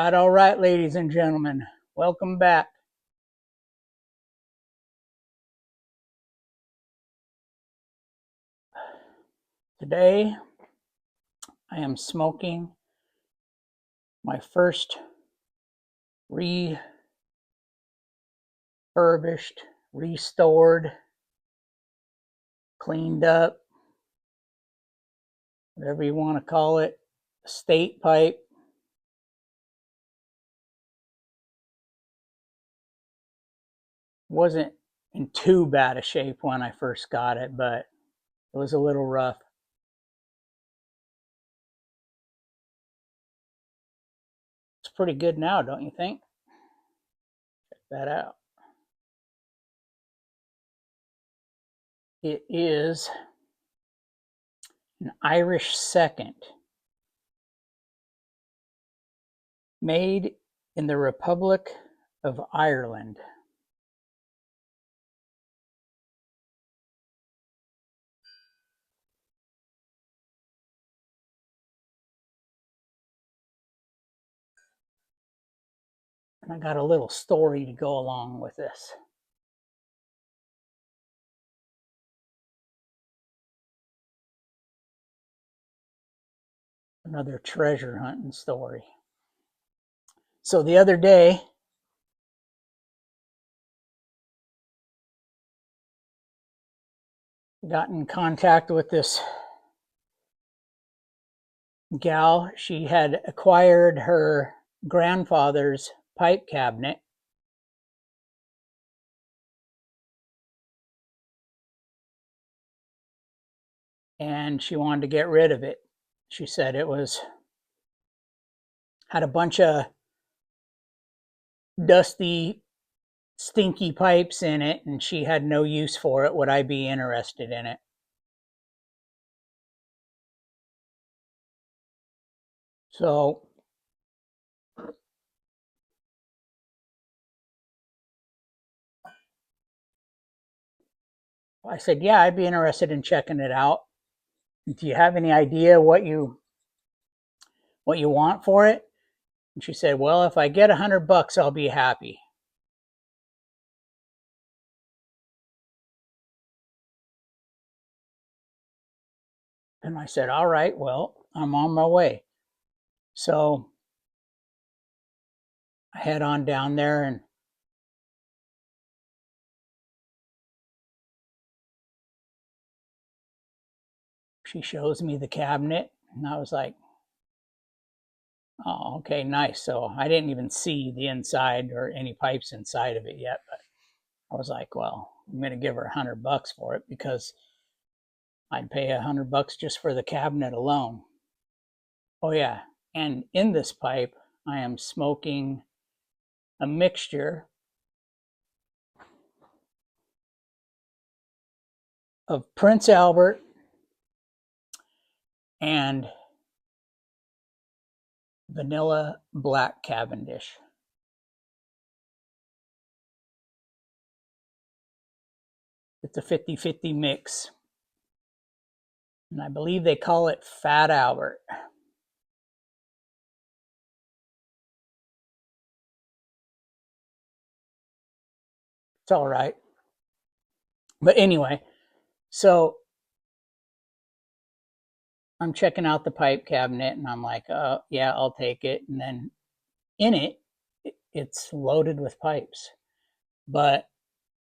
All right, ladies and gentlemen, welcome back. Today, I am smoking my first refurbished, restored, cleaned up, whatever you want to call it, state pipe. Wasn't in too bad a shape when I first got it, but it was a little rough. It's pretty good now, don't you think? Check that out. It is an Irish Second, made in the Republic of Ireland. And I got a little story to go along with this. Another treasure hunting story. So the other day, I got in contact with this gal. She had acquired her grandfather's pipe cabinet, and she wanted to get rid of it. She said it had a bunch of dusty, stinky pipes in it, and she had no use for it. Would I be interested in it? So I said, yeah, I'd be interested in checking it out. Do you have any idea what you want for it? And she said, well, if I get $100, I'll be happy. And I said, all right, well, I'm on my way. So I head on down there, and she shows me the cabinet. And I was like, oh, okay, nice. So I didn't even see the inside or any pipes inside of it yet. But I was like, well, I'm going to give her $100 for it because I'd pay $100 just for the cabinet alone. Oh, yeah. And in this pipe, I am smoking a mixture of Prince Albert and vanilla black Cavendish. It's a 50-50 mix. And I believe they call it Fat Albert. It's all right. But anyway, so I'm checking out the pipe cabinet, and I'm like, oh, yeah, I'll take it. And then in it, it's loaded with pipes. But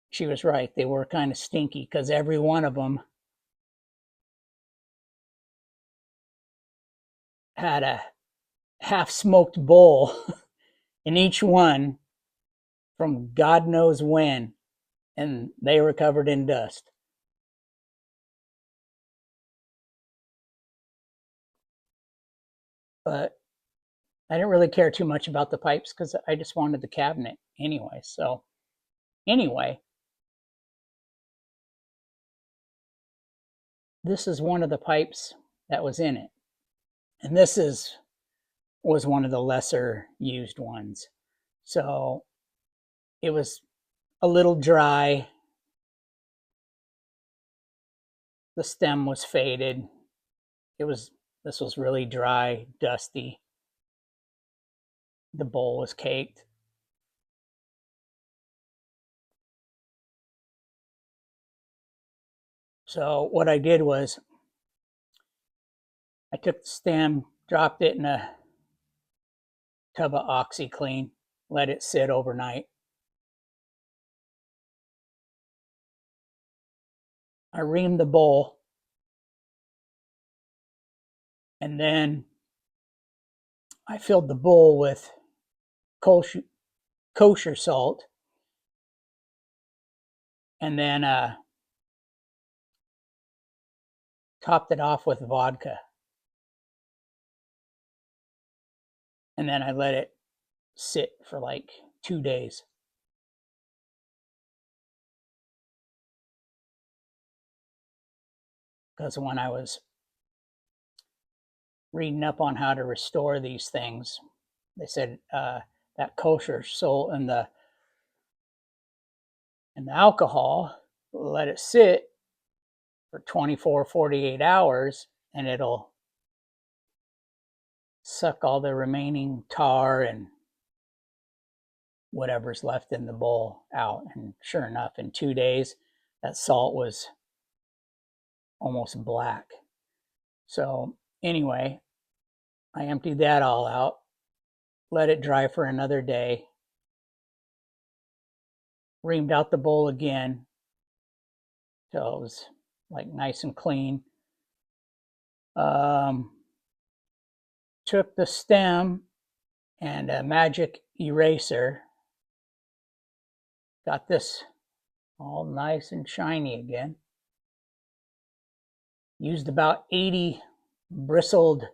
she was right. They were kind of stinky because every one of them had a half smoked bowl in each one from God knows when, and they were covered in dust. But I didn't really care too much about the pipes because I just wanted the cabinet anyway. So, anyway, this is one of the pipes that was in it. And this was one of the lesser used ones. So, it was a little dry. The stem was faded. This was really dry, dusty. the bowl was caked. So what I did was I took the stem, dropped it in a tub of OxiClean, let it sit overnight. I reamed the bowl, and then I filled the bowl with kosher salt, and then topped it off with vodka. And then I let it sit for like 2 days. Because when I was reading up on how to restore these things, they said that kosher salt and the alcohol, let it sit for 24, 48 hours, and it'll suck all the remaining tar and whatever's left in the bowl out. And sure enough, in 2 days, that salt was almost black. So anyway, I emptied that all out, let it dry for another day, reamed out the bowl again till it was like nice and clean. Took the stem and a magic eraser, got this all nice and shiny again. Used about 80 bristled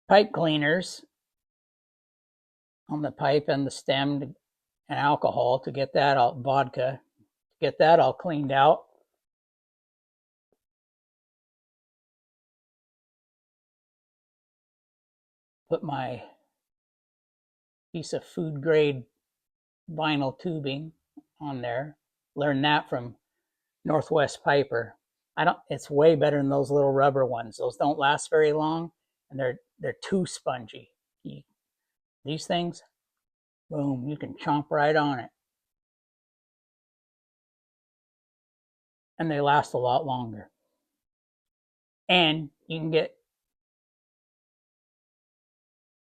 pipe cleaners on the pipe and the stem and alcohol to get that all, vodka, to get that all cleaned out. Put my piece of food grade vinyl tubing on there. Learned that from Northwest Piper. It's way better than those little rubber ones. Those don't last very long and they're too spongy. These things, boom, you can chomp right on it. And they last a lot longer. And you can get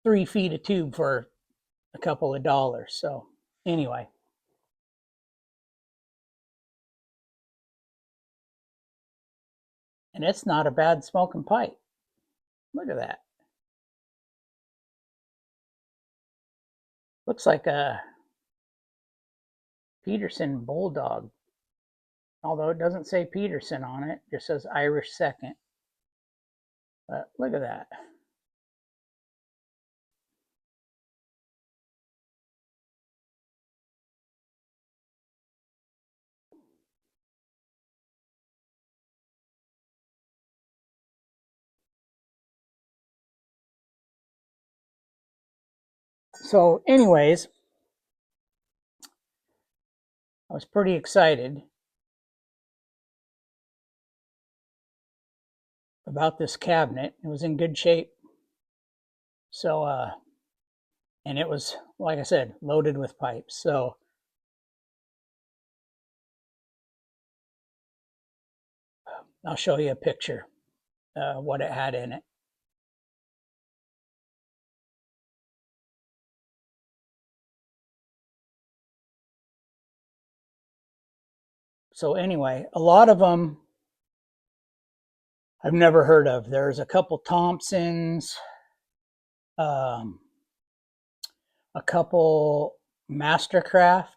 3 feet of tube for a couple of dollars. So anyway. And it's not a bad smoking pipe. Look at that. Looks like a Peterson Bulldog. Although it doesn't say Peterson on it, it just says Irish Second. But look at that. So anyways, I was pretty excited about this cabinet. It was in good shape. So, and it was, like I said, loaded with pipes. So I'll show you a picture, what it had in it. So anyway, a lot of them I've never heard of. There's a couple Thompsons, a couple Mastercraft,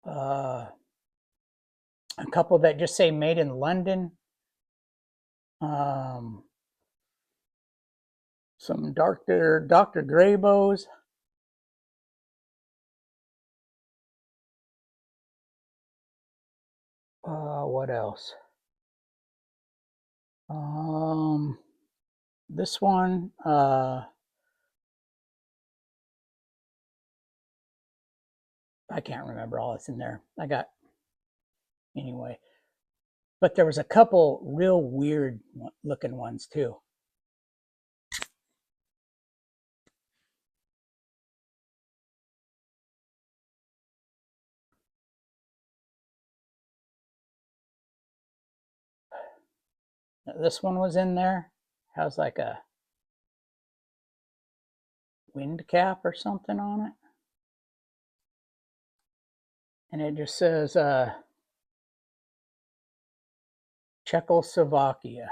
a couple that just say made in London, some Dr. Grabows. What else? This one, I can't remember all that's in there. Anyway. But there was a couple real weird looking ones too. This one was in there. Has like a wind cap or something on it. And it just says Czechoslovakia.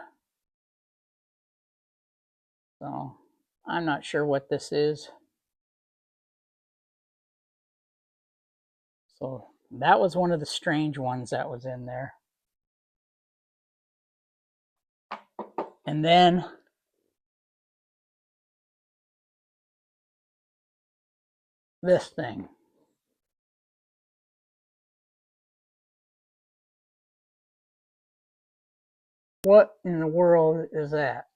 So I'm not sure what this is. So that was one of the strange ones that was in there. And then this thing. What in the world is that?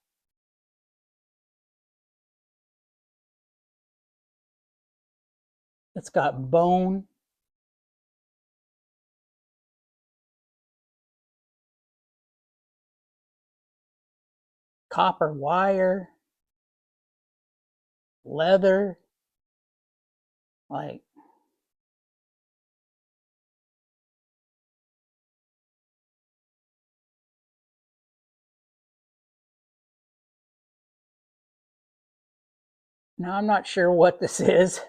It's got bone, copper wire, leather, like now I'm not sure what this is.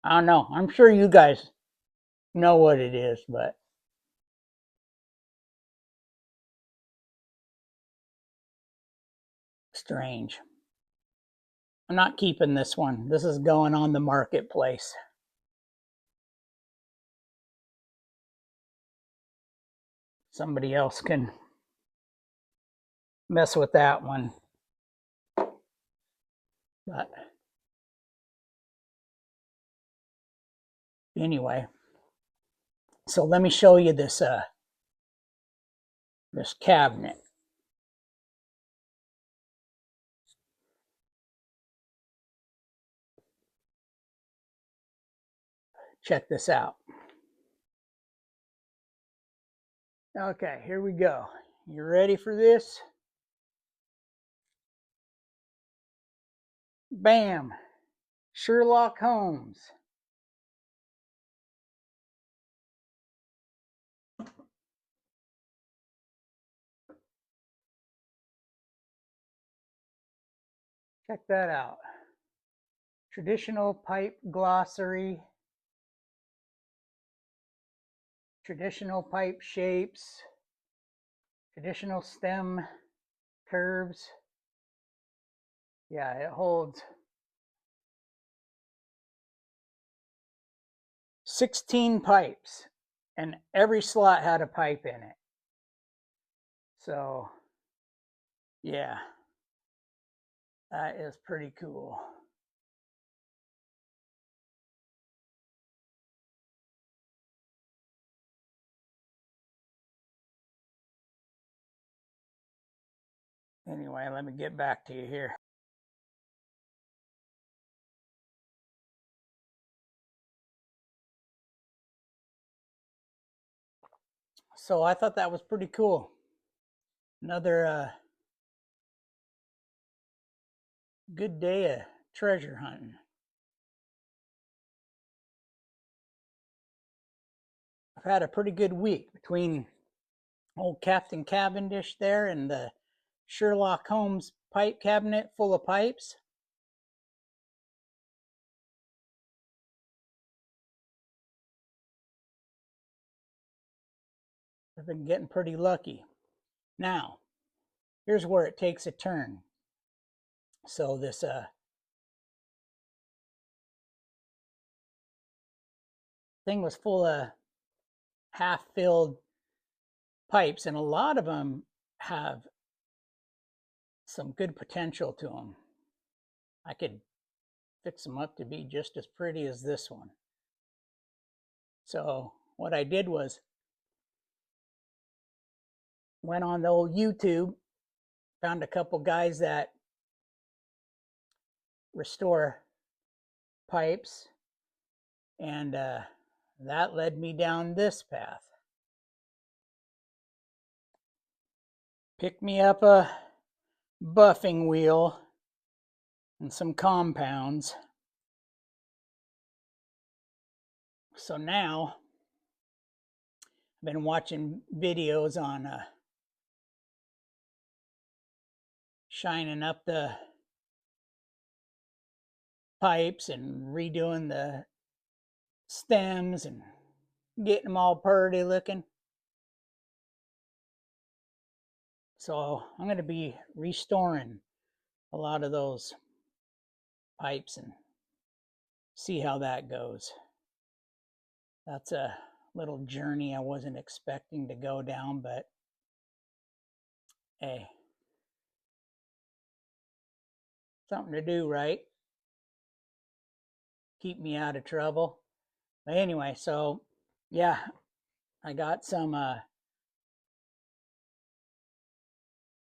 I don't know. I'm sure you guys know what it is, but strange. I'm not keeping this one. This is going on the marketplace. Somebody else can mess with that one. But anyway, so let me show you this this cabinet. Check this out. Okay, here we go. You ready for this? Bam! Sherlock Holmes. Check that out. Traditional pipe glossary. Traditional pipe shapes. Traditional stem curves. Yeah, it holds 16 pipes, and every slot had a pipe in it. So, yeah, that is pretty cool. Anyway, let me get back to you here. So I thought that was pretty cool. Another good day of treasure hunting. I've had a pretty good week between old Captain Cavendish there and the Sherlock Holmes pipe cabinet full of pipes. I've been getting pretty lucky. Now, here's where it takes a turn. So this thing was full of half-filled pipes, and a lot of them have some good potential to them. I could fix them up to be just as pretty as this one. So what I did was went on the old YouTube, found a couple guys that restore pipes, and that led me down this path. Pick me up a buffing wheel and some compounds. So now I've been watching videos on shining up the pipes and redoing the stems and getting them all purty looking. So I'm going to be restoring a lot of those pipes and see how that goes. That's a little journey I wasn't expecting to go down, but hey, something to do, right? Keep me out of trouble. But anyway, so yeah, I got some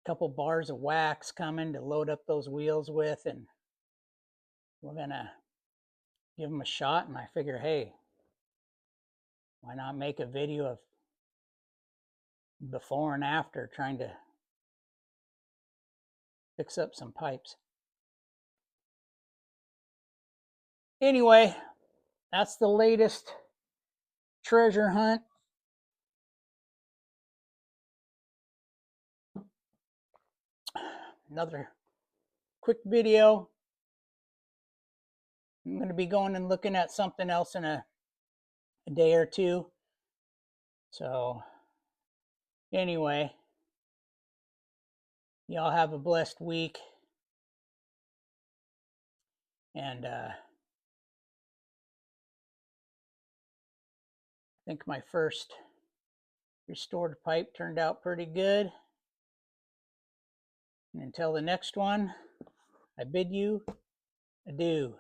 couple bars of wax coming to load up those wheels with, and we're gonna give them a shot. And I figure, hey, why not make a video of before and after trying to fix up some pipes. Anyway, that's the latest treasure hunt. Another quick video. I'm going to be going and looking at something else in a day or two. So anyway, y'all have a blessed week. And I think my first restored pipe turned out pretty good. And until the next one, I bid you adieu.